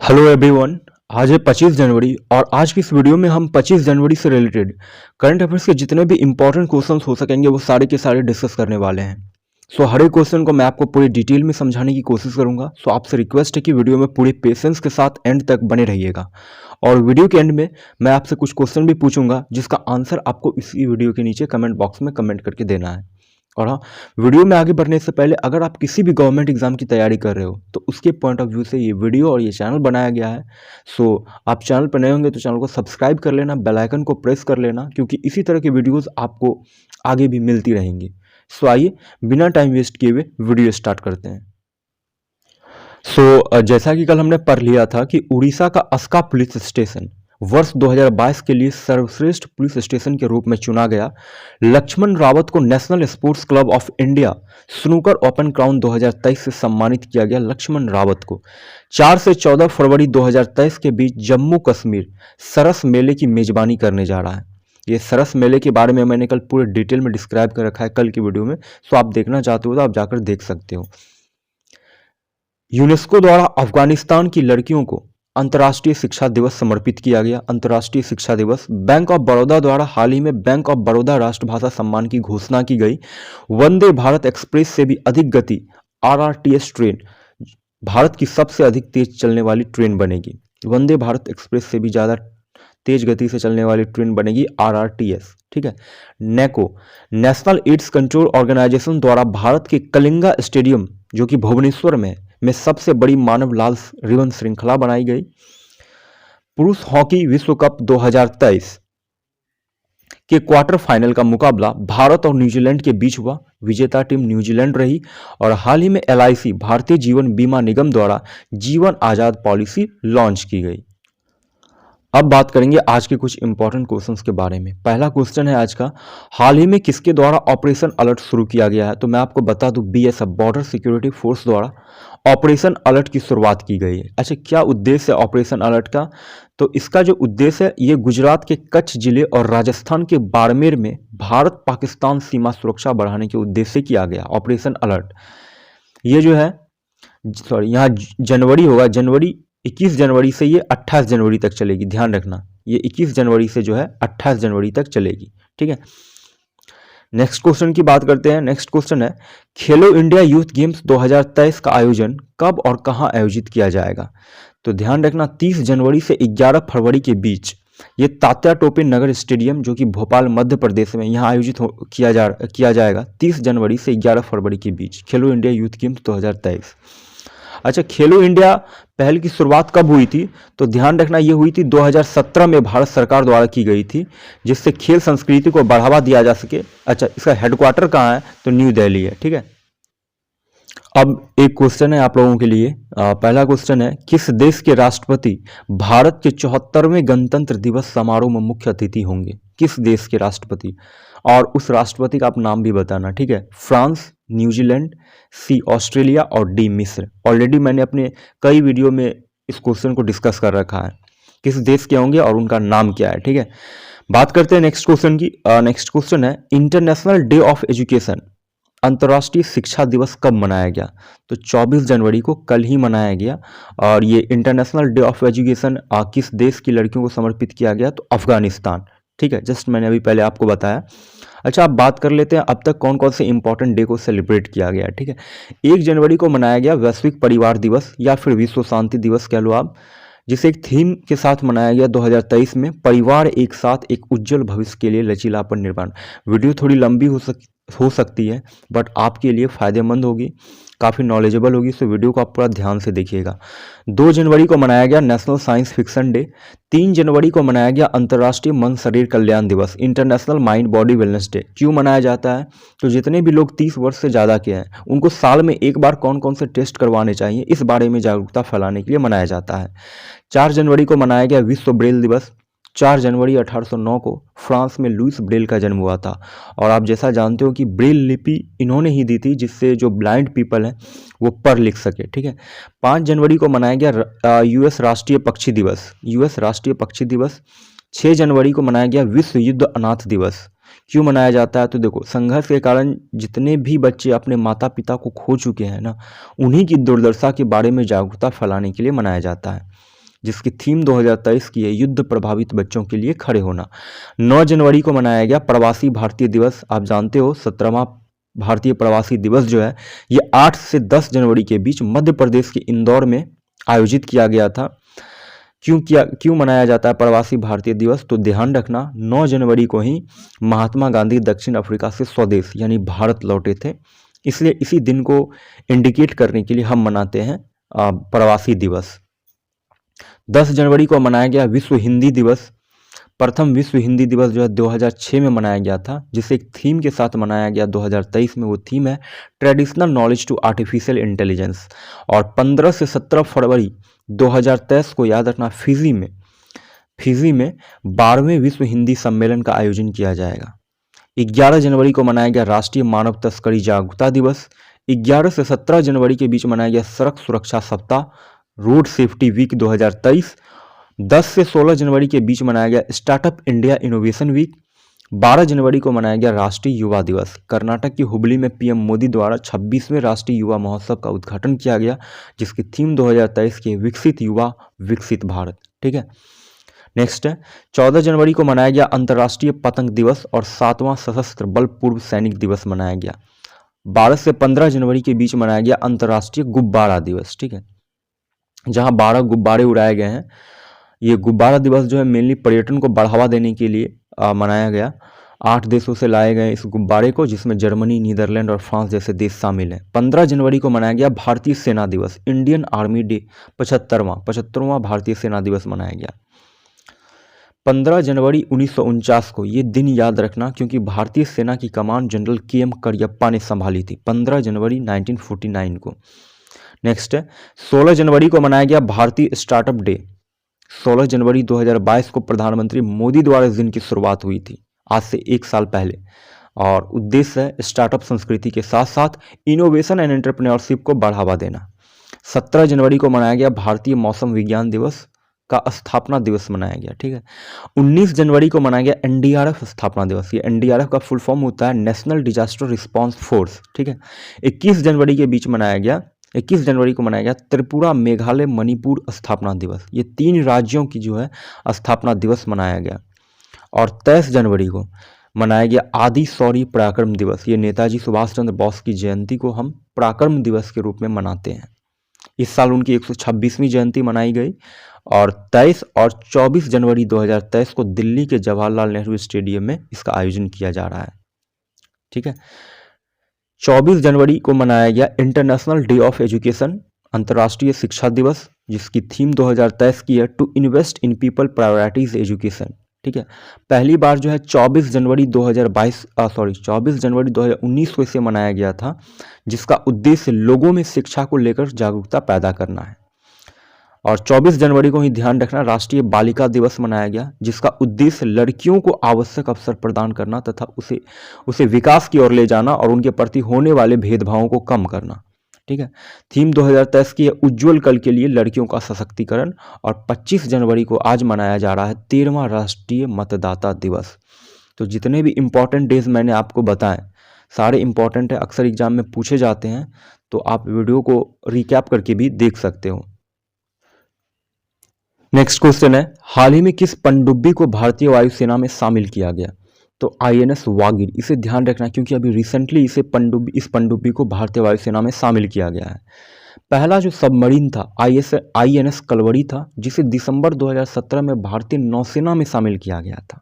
Hello everyone. आज है 25 जनवरी और आज की इस वीडियो में हम 25 जनवरी से रिलेटेड करंट अफेयर्स के जितने भी इंपॉर्टेंट क्वेश्चंस हो सकेंगे वो सारे के सारे डिस्कस करने वाले हैं। हर एक क्वेश्चन को मैं आपको पूरी डिटेल में समझाने की कोशिश करूंगा। आपसे रिक्वेस्ट है कि वीडियो में पूरे पेशेंस के साथ एंड तक बने रहिएगा और वीडियो के एंड में मैं आपसे कुछ क्वेश्चन भी पूछूंगा जिसका आंसर आपको इसी वीडियो के नीचे कमेंट बॉक्स में कमेंट करके देना है। और हाँ, वीडियो में आगे बढ़ने से पहले अगर आप किसी भी गवर्नमेंट एग्जाम की तैयारी कर रहे हो तो उसके पॉइंट ऑफ व्यू से ये वीडियो और ये चैनल बनाया गया है। आप चैनल पर नए होंगे तो चैनल को सब्सक्राइब कर लेना, बेल आइकन को प्रेस कर लेना, क्योंकि इसी तरह की वीडियोस आपको आगे भी मिलती रहेंगी। आइए बिना टाइम वेस्ट किए हुए वीडियो स्टार्ट करते हैं। जैसा कि कल हमने पढ़ लिया था कि उड़ीसा का अस्का पुलिस स्टेशन वर्ष 2022 के लिए सर्वश्रेष्ठ पुलिस स्टेशन के रूप में चुना गया। लक्ष्मण रावत को national sports club of India snooker open crown 2023 से सम्मानित किया गया। लक्ष्मण रावत को 4 से 14 फरवरी 2023 के बीच जम्मू कश्मीर सरस मेले की मेजबानी करने जा रहा है। ये सरस मेले के बारे में मैंने कल पूरे डिटेल में डिस्क्राइब कर रखा है कल की वीडियो में। आप देखना चाहते हो तो आप जाकर देख सकते हो। यूनेस्को द्वारा अफगानिस्तान की लड़कियों को अंतर्राष्ट्रीय शिक्षा दिवस समर्पित किया गया। अंतर्राष्ट्रीय शिक्षा दिवस। बैंक ऑफ बड़ौदा द्वारा हाल ही में बैंक ऑफ बड़ौदा राष्ट्रभाषा सम्मान की घोषणा की गई। वंदे भारत एक्सप्रेस से भी अधिक गति आरआरटीएस ट्रेन भारत की सबसे अधिक तेज चलने वाली ट्रेन बनेगी। वंदे भारत एक्सप्रेस से भी ज़्यादा तेज गति से चलने वाली ट्रेन बनेगी आरआरटीएस। ठीक है। नेको नेशनल एड्स कंट्रोल ऑर्गेनाइजेशन द्वारा भारत के कलिंगा स्टेडियम जो कि भुवनेश्वर में सबसे बड़ी मानव लाल रिबन श्रृंखला बनाई गई। पुरुष हॉकी विश्व कप 2023 के क्वार्टर फाइनल का मुकाबला भारत और न्यूजीलैंड के बीच हुआ। विजेता टीम न्यूजीलैंड रही। और हाल ही में एलआईसी भारतीय जीवन बीमा निगम द्वारा जीवन आजाद पॉलिसी लॉन्च की गई। अब बात करेंगे आज के कुछ इंपॉर्टेंट क्वेश्चंस के बारे में। पहला क्वेश्चन है आज का, हाल ही में किसके द्वारा ऑपरेशन अलर्ट शुरू किया गया है? तो मैं आपको बता दूं, बीएसएफ बॉर्डर सिक्योरिटी फोर्स द्वारा ऑपरेशन अलर्ट की शुरुआत की गई है। अच्छा, क्या उद्देश्य है ऑपरेशन अलर्ट का? तो इसका जो उद्देश्य है ये गुजरात के कच्छ जिले और राजस्थान के बाड़मेर में भारत पाकिस्तान सीमा सुरक्षा बढ़ाने के उद्देश्य से किया गया ऑपरेशन अलर्ट। ये जो है यहाँ जनवरी होगा, 21 जनवरी से ये 28 जनवरी तक चलेगी। ध्यान रखना, ये 21 जनवरी से जो है 28 जनवरी तक चलेगी। ठीक है। नेक्स्ट क्वेश्चन की बात करते हैं। नेक्स्ट क्वेश्चन है, खेलो इंडिया यूथ गेम्स 2023 का आयोजन कब और कहां आयोजित किया जाएगा? तो ध्यान रखना, 30 जनवरी से 11 फरवरी के बीच ये तात्या टोपे नगर स्टेडियम जो कि भोपाल मध्य प्रदेश में यहाँ आयोजित किया जाएगा 30 जनवरी से 11 फरवरी के बीच, खेलो इंडिया यूथ गेम्स 2023। अच्छा, खेलो इंडिया पहल की शुरुआत कब हुई थी? तो ध्यान रखना, ये हुई थी 2017 में भारत सरकार द्वारा की गई थी, जिससे खेल संस्कृति को बढ़ावा दिया जा सके। अच्छा, इसका हेडक्वार्टर कहाँ है? तो न्यू दिल्ली है। ठीक है। अब एक क्वेश्चन है आप लोगों के लिए। पहला क्वेश्चन है, किस देश के राष्ट्रपति भारत के 74वें गणतंत्र दिवस समारोह में मुख्य अतिथि होंगे? किस देश के राष्ट्रपति? और उस राष्ट्रपति का आप नाम भी बताना। ठीक है। फ्रांस, न्यूजीलैंड, सी ऑस्ट्रेलिया और डी मिस्र। ऑलरेडी मैंने अपने कई वीडियो में इस क्वेश्चन को डिस्कस कर रखा है, किस देश के होंगे और उनका नाम क्या है। ठीक है। बात करते हैं नेक्स्ट क्वेश्चन की। नेक्स्ट क्वेश्चन है, इंटरनेशनल डे ऑफ एजुकेशन अंतर्राष्ट्रीय शिक्षा दिवस कब मनाया गया? तो 24 जनवरी को कल ही मनाया गया। और ये इंटरनेशनल डे ऑफ एजुकेशन किस देश की लड़कियों को समर्पित किया गया? तो अफगानिस्तान। ठीक है, जस्ट मैंने अभी पहले आपको बताया। अच्छा, आप बात कर लेते हैं अब तक कौन कौन से इंपॉर्टेंट डे को सेलिब्रेट किया गया। ठीक है। 1 जनवरी को मनाया गया वैश्विक परिवार दिवस या फिर विश्व शांति दिवस कह लो आप, जिसे एक थीम के साथ मनाया गया 2023 में, परिवार एक साथ एक उज्जवल भविष्य के लिए लचीलापन निर्माण। वीडियो थोड़ी लंबी हो सकती है बट आपके लिए फ़ायदेमंद होगी, काफ़ी नॉलेजेबल होगी, सो वीडियो को आप पूरा ध्यान से देखिएगा। 2 जनवरी को मनाया गया नेशनल साइंस फिक्शन डे। 3 जनवरी को मनाया गया अंतर्राष्ट्रीय मन शरीर कल्याण दिवस, international mind body wellness day. क्यों मनाया जाता है? तो जितने भी लोग 30 वर्ष से ज़्यादा के हैं उनको साल में एक बार कौन कौन से टेस्ट करवाने चाहिए, इस बारे में जागरूकता फैलाने के लिए मनाया जाता है। 4 जनवरी को मनाया गया विश्व ब्रेल दिवस। 4 जनवरी 1809 को फ्रांस में लुइस ब्रेल का जन्म हुआ था। और आप जैसा जानते हो कि ब्रेल लिपि इन्होंने ही दी थी जिससे जो ब्लाइंड पीपल हैं वो पढ़ लिख सके। ठीक है। 5 जनवरी को मनाया गया यूएस राष्ट्रीय पक्षी दिवस। यूएस राष्ट्रीय पक्षी दिवस। 6 जनवरी को मनाया गया विश्व युद्ध अनाथ दिवस। क्यों मनाया जाता है? तो देखो, संघर्ष के कारण जितने भी बच्चे अपने माता पिता को खो चुके हैं ना, उन्हीं की दुर्दशा के बारे में जागरूकता फैलाने के लिए मनाया जाता है। जिसकी थीम 2023 की है युद्ध प्रभावित बच्चों के लिए खड़े होना। 9 जनवरी को मनाया गया प्रवासी भारतीय दिवस। आप जानते हो 17वां भारतीय प्रवासी दिवस जो है ये 8 से 10 जनवरी के बीच मध्य प्रदेश के इंदौर में आयोजित किया गया था। क्यों मनाया जाता है प्रवासी भारतीय दिवस? तो ध्यान रखना 9 जनवरी को ही महात्मा गांधी दक्षिण अफ्रीका से स्वदेश यानी भारत लौटे थे, इसलिए इसी दिन को इंडिकेट करने के लिए हम मनाते हैं प्रवासी दिवस। 10 जनवरी को मनाया गया विश्व हिंदी दिवस। प्रथम विश्व हिंदी दिवस जो है 2006 में मनाया गया था, जिसे एक थीम के साथ मनाया गया 2023 में। वो थीम है traditional knowledge to artificial intelligence. और 15 से 17 फरवरी 2023 को याद रखना फिजी में 12वें विश्व हिंदी सम्मेलन का आयोजन किया जाएगा। 11 जनवरी को मनाया गया राष्ट्रीय मानव तस्करी जागरूकता दिवस। 11 से 17 जनवरी के बीच मनाया गया सड़क सुरक्षा सप्ताह रोड सेफ्टी वीक 2023। 10 से 16 जनवरी के बीच मनाया गया स्टार्टअप इंडिया इनोवेशन वीक। 12 जनवरी को मनाया गया राष्ट्रीय युवा दिवस। कर्नाटक की हुबली में पीएम मोदी द्वारा 26वें राष्ट्रीय युवा महोत्सव का उद्घाटन किया गया, जिसकी थीम 2023 की विकसित युवा विकसित भारत। ठीक है, नेक्स्ट है 14 जनवरी को मनाया गया अंतर्राष्ट्रीय पतंग दिवस और 7वां सशस्त्र बल पूर्व सैनिक दिवस मनाया गया। 12 से 15 जनवरी के बीच मनाया गया अंतर्राष्ट्रीय गुब्बारा दिवस। ठीक है, जहां 12 गुब्बारे उड़ाए गए हैं। ये गुब्बारा दिवस जो है मेनली पर्यटन को बढ़ावा देने के लिए मनाया गया। 8 देशों से लाए गए इस गुब्बारे को, जिसमें जर्मनी, नीदरलैंड और फ्रांस जैसे देश शामिल हैं। 15 जनवरी को मनाया गया भारतीय सेना दिवस, इंडियन आर्मी डे। 75वां भारतीय सेना दिवस मनाया गया। 15 जनवरी 1949 को ये दिन याद रखना, क्योंकि भारतीय सेना की कमान जनरल KM करियप्पा ने संभाली थी 15 जनवरी 1949 को। नेक्स्ट है 16 जनवरी को मनाया गया भारतीय स्टार्टअप डे। 16 जनवरी 2022 को प्रधानमंत्री मोदी द्वारा इस दिन की शुरुआत हुई थी, आज से 1 साल पहले। और उद्देश्य है स्टार्टअप संस्कृति के साथ साथ इनोवेशन एंड एंटरप्रेन्योरशिप को बढ़ावा देना। 17 जनवरी को मनाया गया भारतीय मौसम विज्ञान दिवस का स्थापना दिवस मनाया गया। ठीक है, 19 जनवरी को मनाया गया NDRF स्थापना दिवस। ये NDRF का फुल फॉर्म होता है नेशनल डिजास्टर रिस्पॉन्स फोर्स। ठीक है, 21 जनवरी को मनाया गया त्रिपुरा, मेघालय, मणिपुर स्थापना दिवस। ये 3 राज्यों की जो है स्थापना दिवस मनाया गया। और 23 जनवरी को मनाया गया आदि शौर्य पराक्रम दिवस। ये नेताजी सुभाष चंद्र बोस की जयंती को हम पराक्रम दिवस के रूप में मनाते हैं। इस साल उनकी 126वीं जयंती मनाई गई। और 23 और 24 जनवरी 2023 को दिल्ली के जवाहरलाल नेहरू स्टेडियम में इसका आयोजन किया जा रहा है। ठीक है, 24 जनवरी को मनाया गया इंटरनेशनल डे ऑफ एजुकेशन, अंतर्राष्ट्रीय शिक्षा दिवस, जिसकी थीम 2023 की है to invest in people prioritise education. ठीक है, पहली बार जो है 24 जनवरी 2019 को इसे मनाया गया था, जिसका उद्देश्य लोगों में शिक्षा को लेकर जागरूकता पैदा करना है। और 24 जनवरी को ही ध्यान रखना राष्ट्रीय बालिका दिवस मनाया गया, जिसका उद्देश्य लड़कियों को आवश्यक अवसर प्रदान करना तथा उसे विकास की ओर ले जाना और उनके प्रति होने वाले भेदभावों को कम करना। ठीक है, थीम 2023 की है उज्जवल कल के लिए लड़कियों का सशक्तिकरण। और 25 जनवरी को आज मनाया जा रहा है 13वां राष्ट्रीय मतदाता दिवस। तो जितने भी इम्पोर्टेंट डेज मैंने आपको बताए सारे इम्पोर्टेंट है, अक्सर एग्जाम में पूछे जाते हैं, तो आप वीडियो को रिकैप करके भी देख सकते हो। नेक्स्ट क्वेश्चन है हाल ही में किस पनडुब्बी को भारतीय वायुसेना में शामिल किया गया? तो INS वागीर। इसे ध्यान रखना क्योंकि अभी रिसेंटली इस पनडुब्बी को भारतीय वायुसेना में शामिल किया गया है। पहला जो सबमरीन था INS कलवरी था, जिसे दिसंबर 2017 में भारतीय नौसेना में शामिल किया गया था।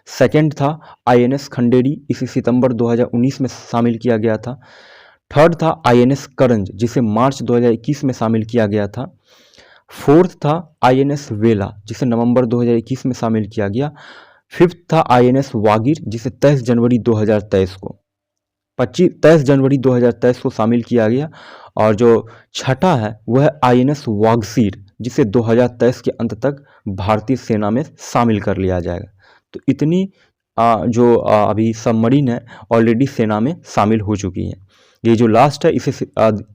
सेकंड था INS खंडेरी, इसे सितंबर 2019 में शामिल किया गया था। थर्ड था INS करंज, जिसे मार्च 2021 में शामिल किया गया था। फोर्थ था INS वेला, जिसे नवंबर 2021 में शामिल किया गया। फिफ्थ था INS वागीर, जिसे 23 जनवरी 2023 को शामिल किया गया। और जो छठा है वह है INS वागसीर, जिसे 2023 के अंत तक भारतीय सेना में शामिल कर लिया जाएगा। तो इतनी जो अभी सबमरीन है ऑलरेडी सेना में शामिल हो चुकी है। ये जो लास्ट है इसे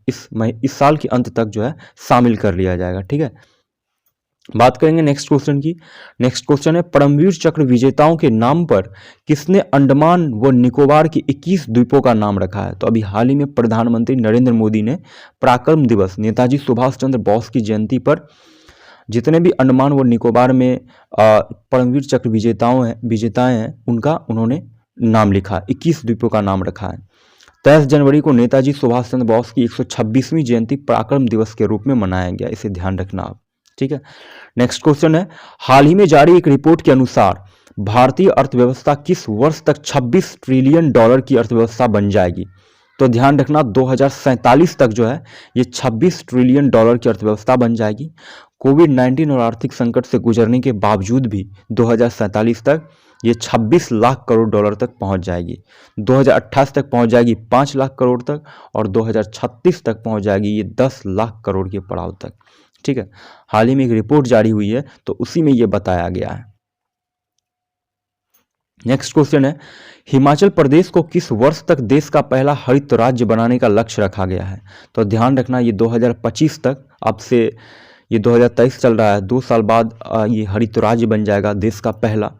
इस साल के अंत तक जो है शामिल कर लिया जाएगा। ठीक है, बात करेंगे नेक्स्ट क्वेश्चन की। नेक्स्ट क्वेश्चन है परमवीर चक्र विजेताओं के नाम पर किसने अंडमान व निकोबार के 21 द्वीपों का नाम रखा है? तो अभी हाल ही में प्रधानमंत्री नरेंद्र मोदी ने पराक्रम दिवस नेताजी सुभाष चंद्र बोस की जयंती पर जितने भी अंडमान व निकोबार में परमवीर चक्र विजेताएं हैं उनका उन्होंने नाम लिखा, 21 द्वीपों का नाम रखा है। 23 जनवरी को नेताजी सुभाष चंद्र बोस की 126वीं जयंती पराक्रम दिवस के रूप में मनाया गया, इसे ध्यान रखना आप। ठीक है, नेक्स्ट क्वेश्चन है, हाल ही में जारी एक रिपोर्ट के अनुसार भारतीय अर्थव्यवस्था किस वर्ष तक 26 ट्रिलियन डॉलर की अर्थव्यवस्था बन जाएगी? तो ध्यान रखना 2047 तक जो है ये 26 ट्रिलियन डॉलर की अर्थव्यवस्था बन जाएगी। कोविड-19 और आर्थिक संकट से गुजरने के बावजूद भी 2047 तक ये 26 लाख करोड़ डॉलर तक पहुंच जाएगी। 2028 तक पहुंच जाएगी 5 लाख करोड़ तक, और 2036 तक पहुंच जाएगी ये 10 लाख करोड़ के पड़ाव तक। ठीक है, हाल ही में एक रिपोर्ट जारी हुई है तो उसी में ये बताया गया है। नेक्स्ट क्वेश्चन है, हिमाचल प्रदेश को किस वर्ष तक देश का पहला हरित राज्य बनाने का लक्ष्य रखा गया है? तो ध्यान रखना ये 2025 तक, अब से ये 2023 चल रहा है, 2 साल बाद ये हरित राज्य बन जाएगा देश का पहला।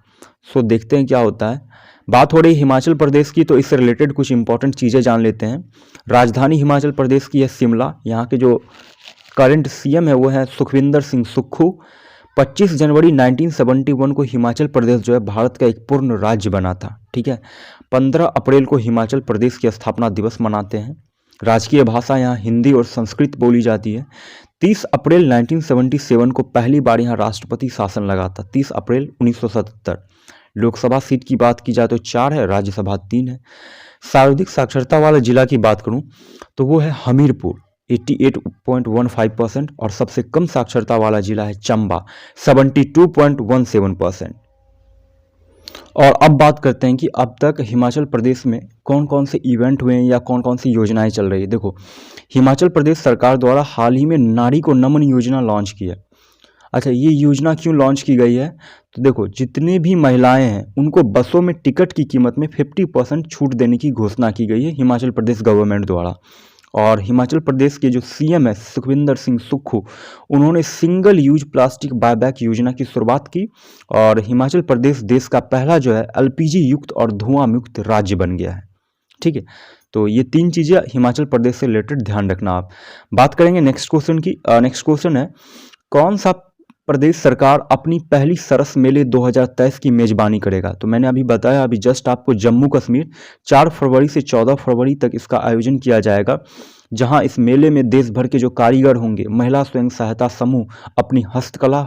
सो देखते हैं क्या होता है। बात हो रही हिमाचल प्रदेश की, तो इससे रिलेटेड कुछ इंपॉर्टेंट चीज़ें जान लेते हैं। राजधानी हिमाचल प्रदेश की है शिमला। यहाँ के जो करंट सीएम है वो है सुखविंदर सिंह सुक्खू। 25 जनवरी 1971 को हिमाचल प्रदेश जो है भारत का एक पूर्ण राज्य बना था। ठीक है, 15 अप्रैल को हिमाचल प्रदेश की स्थापना दिवस मनाते हैं। राजकीय भाषा यहाँ हिंदी और संस्कृत बोली जाती है। 30 अप्रैल 1977 को पहली बार यहाँ राष्ट्रपति शासन लगा था, 30 अप्रैल 1977। लोकसभा सीट की बात की जाए तो 4 है, राज्यसभा 3 है। सर्वाधिक साक्षरता वाला जिला की बात करूं तो वो है हमीरपुर, 88.15%, और सबसे कम साक्षरता वाला जिला है चंबा, 72.17%। और अब बात करते हैं कि अब तक हिमाचल प्रदेश में कौन कौन से इवेंट हुए हैं या कौन कौन सी योजनाएं चल रही है। देखो, हिमाचल प्रदेश सरकार द्वारा हाल ही में नारी को नमन योजना लॉन्च की है। अच्छा, ये योजना क्यों लॉन्च की गई है? तो देखो, जितनी भी महिलाएं हैं उनको बसों में टिकट की कीमत में 50% छूट देने की घोषणा की गई है हिमाचल प्रदेश गवर्नमेंट द्वारा। और हिमाचल प्रदेश के जो सीएम है सुखविंदर सिंह सुक्खू, उन्होंने सिंगल यूज प्लास्टिक बायबैक योजना की शुरुआत की, और हिमाचल प्रदेश देश का पहला जो है एलपीजी युक्त और धुआं मुक्त राज्य बन गया है। ठीक है, तो ये 3 चीज़ें हिमाचल प्रदेश से रिलेटेड ध्यान रखना आप। बात करेंगे नेक्स्ट क्वेश्चन की। नेक्स्ट क्वेश्चन है, कौन सा प्रदेश सरकार अपनी पहली सरस मेले 2023 की मेजबानी करेगा? तो मैंने अभी बताया, अभी जस्ट आपको, जम्मू कश्मीर 4 फरवरी से 14 फरवरी तक इसका आयोजन किया जाएगा, जहां इस मेले में देश भर के जो कारीगर होंगे, महिला स्वयं सहायता समूह अपनी हस्तकला,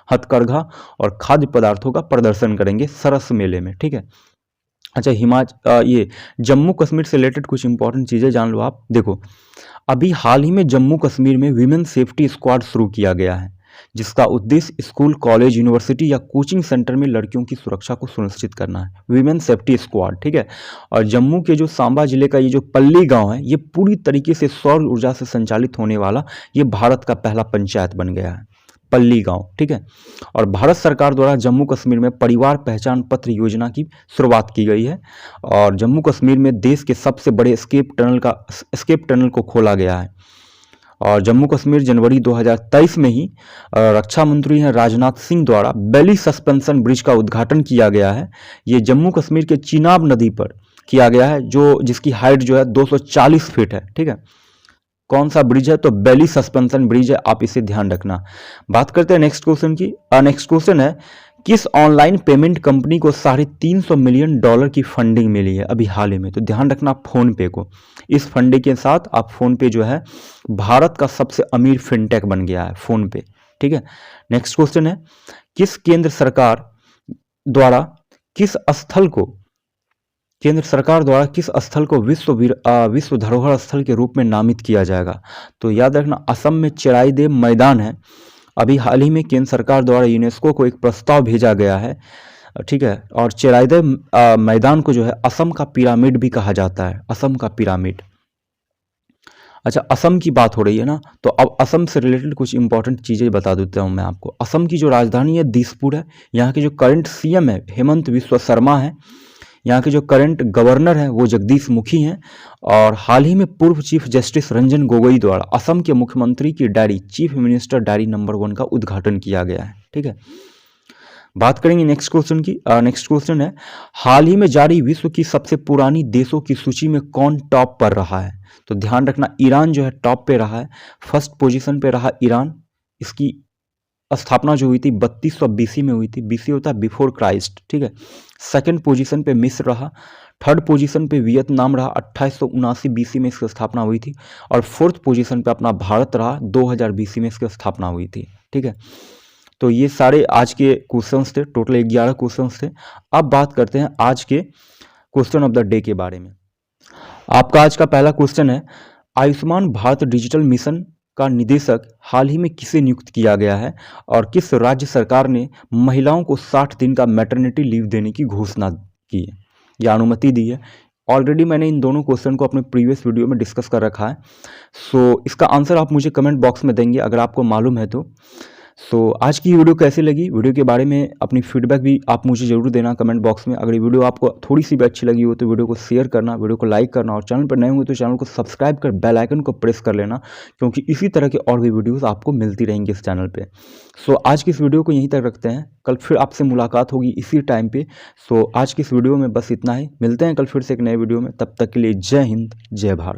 हथकरघा और खाद्य पदार्थों का प्रदर्शन करेंगे सरस मेले में। ठीक है, अच्छा, ये जम्मू कश्मीर से रिलेटेड कुछ इंपॉर्टेंट चीज़ें जान लो आप। देखो, अभी हाल ही में जम्मू कश्मीर में वीमेन सेफ्टी स्क्वाड शुरू किया गया है, जिसका उद्देश्य स्कूल, कॉलेज, यूनिवर्सिटी या कोचिंग सेंटर में लड़कियों की सुरक्षा को सुनिश्चित करना है, वीमेन सेफ्टी स्क्वाड। ठीक है, और जम्मू के जो सांबा जिले का ये जो पल्ली गांव है, ये पूरी तरीके से सौर ऊर्जा से संचालित होने वाला ये भारत का पहला पंचायत बन गया है, पल्ली गांव। ठीक है, और भारत सरकार द्वारा जम्मू कश्मीर में परिवार पहचान पत्र योजना की शुरुआत की गई है, और जम्मू कश्मीर में देश के सबसे बड़े एस्केप टनल को खोला गया है। और जम्मू कश्मीर जनवरी 2023 में ही रक्षा मंत्री हैं राजनाथ सिंह द्वारा बेली सस्पेंशन ब्रिज का उद्घाटन किया गया है। ये जम्मू कश्मीर के चिनाब नदी पर किया गया है, जिसकी हाइट जो है 240 फीट है। ठीक है, कौन सा ब्रिज है? तो बेली सस्पेंशन ब्रिज है, आप इसे ध्यान रखना। बात करते हैं नेक्स्ट क्वेश्चन की। नेक्स्ट क्वेश्चन है, किस ऑनलाइन पेमेंट कंपनी को $350 मिलियन की फंडिंग मिली है अभी हाल ही में? तो ध्यान रखना फोन पे को। इस फंडिंग के साथ आप फोन पे जो है भारत का सबसे अमीर फिनटेक बन गया है फोन पे। ठीक है, नेक्स्ट क्वेश्चन है, केंद्र सरकार द्वारा किस स्थल को विश्व धरोहर स्थल के रूप में नामित किया जाएगा? तो याद रखना, असम में चेराईदेव मैदान है। अभी हाल ही में केंद्र सरकार द्वारा यूनेस्को को एक प्रस्ताव भेजा गया है। ठीक है, और चेराईदेव मैदान को जो है असम का पिरामिड भी कहा जाता है, असम का पिरामिड। अच्छा, असम की बात हो रही है ना, तो अब असम से रिलेटेड कुछ इंपॉर्टेंट चीज़ें बता देता हूँ मैं आपको। असम की जो राजधानी है दिसपुर है। यहाँ के जो करंट सीएम है हेमंत बिस्वा शर्मा है। यहाँ के जो करंट गवर्नर हैं वो जगदीश मुखी हैं। और हाल ही में पूर्व चीफ जस्टिस रंजन गोगोई द्वारा असम के मुख्यमंत्री की diary, chief minister diary number 1 का उद्घाटन किया गया है। ठीक है, बात करेंगे नेक्स्ट क्वेश्चन की। नेक्स्ट क्वेश्चन है, हाल ही में जारी विश्व की सबसे पुरानी देशों की सूची में कौन टॉप पर रहा है? तो ध्यान रखना, ईरान जो है टॉप पे रहा है, फर्स्ट पोजीशन पे रहा ईरान। इसकी स्थापना जो हुई थी 3200 BC में हुई थी। BC होता है बिफोर क्राइस्ट, ठीक है। सेकंड पोजीशन पे मिस्र रहा, थर्ड पोजीशन पे वियतनाम रहा, 2879 BC में इसकी स्थापना हुई थी। और फोर्थ पोजीशन पे अपना भारत रहा, 2000 BC में इसकी स्थापना हुई थी, ठीक है। तो ये सारे आज के क्वेश्चंस थे, टोटल 11 क्वेश्चंस थे। अब बात करते हैं आज के क्वेश्चन ऑफ द डे के बारे में। आपका आज का पहला क्वेश्चन है, आयुष्मान भारत डिजिटल मिशन का निदेशक हाल ही में किसे नियुक्त किया गया है और किस राज्य सरकार ने महिलाओं को 60 दिन का मैटरनिटी लीव देने की घोषणा की है या अनुमति दी है। ऑलरेडी मैंने इन दोनों क्वेश्चन को अपने प्रीवियस वीडियो में डिस्कस कर रखा है। सो इसका आंसर आप मुझे कमेंट बॉक्स में देंगे अगर आपको मालूम है तो। आज की वीडियो कैसी लगी, वीडियो के बारे में अपनी फीडबैक भी आप मुझे ज़रूर देना कमेंट बॉक्स में। अगर ये वीडियो आपको थोड़ी सी भी अच्छी लगी हो तो वीडियो को शेयर करना, वीडियो को लाइक करना, और चैनल पर नए होंगे तो चैनल को सब्सक्राइब कर बेल आइकन को प्रेस कर लेना, क्योंकि इसी तरह के और भी वीडियोज़ आपको मिलती रहेंगी इस चैनल पर। आज की इस वीडियो को यहीं तक रखते हैं, कल फिर आपसे मुलाकात होगी इसी टाइम पर। आज की इस वीडियो में बस इतना ही, मिलते हैं कल फिर से एक नए वीडियो में। तब तक के लिए जय हिंद, जय भारत।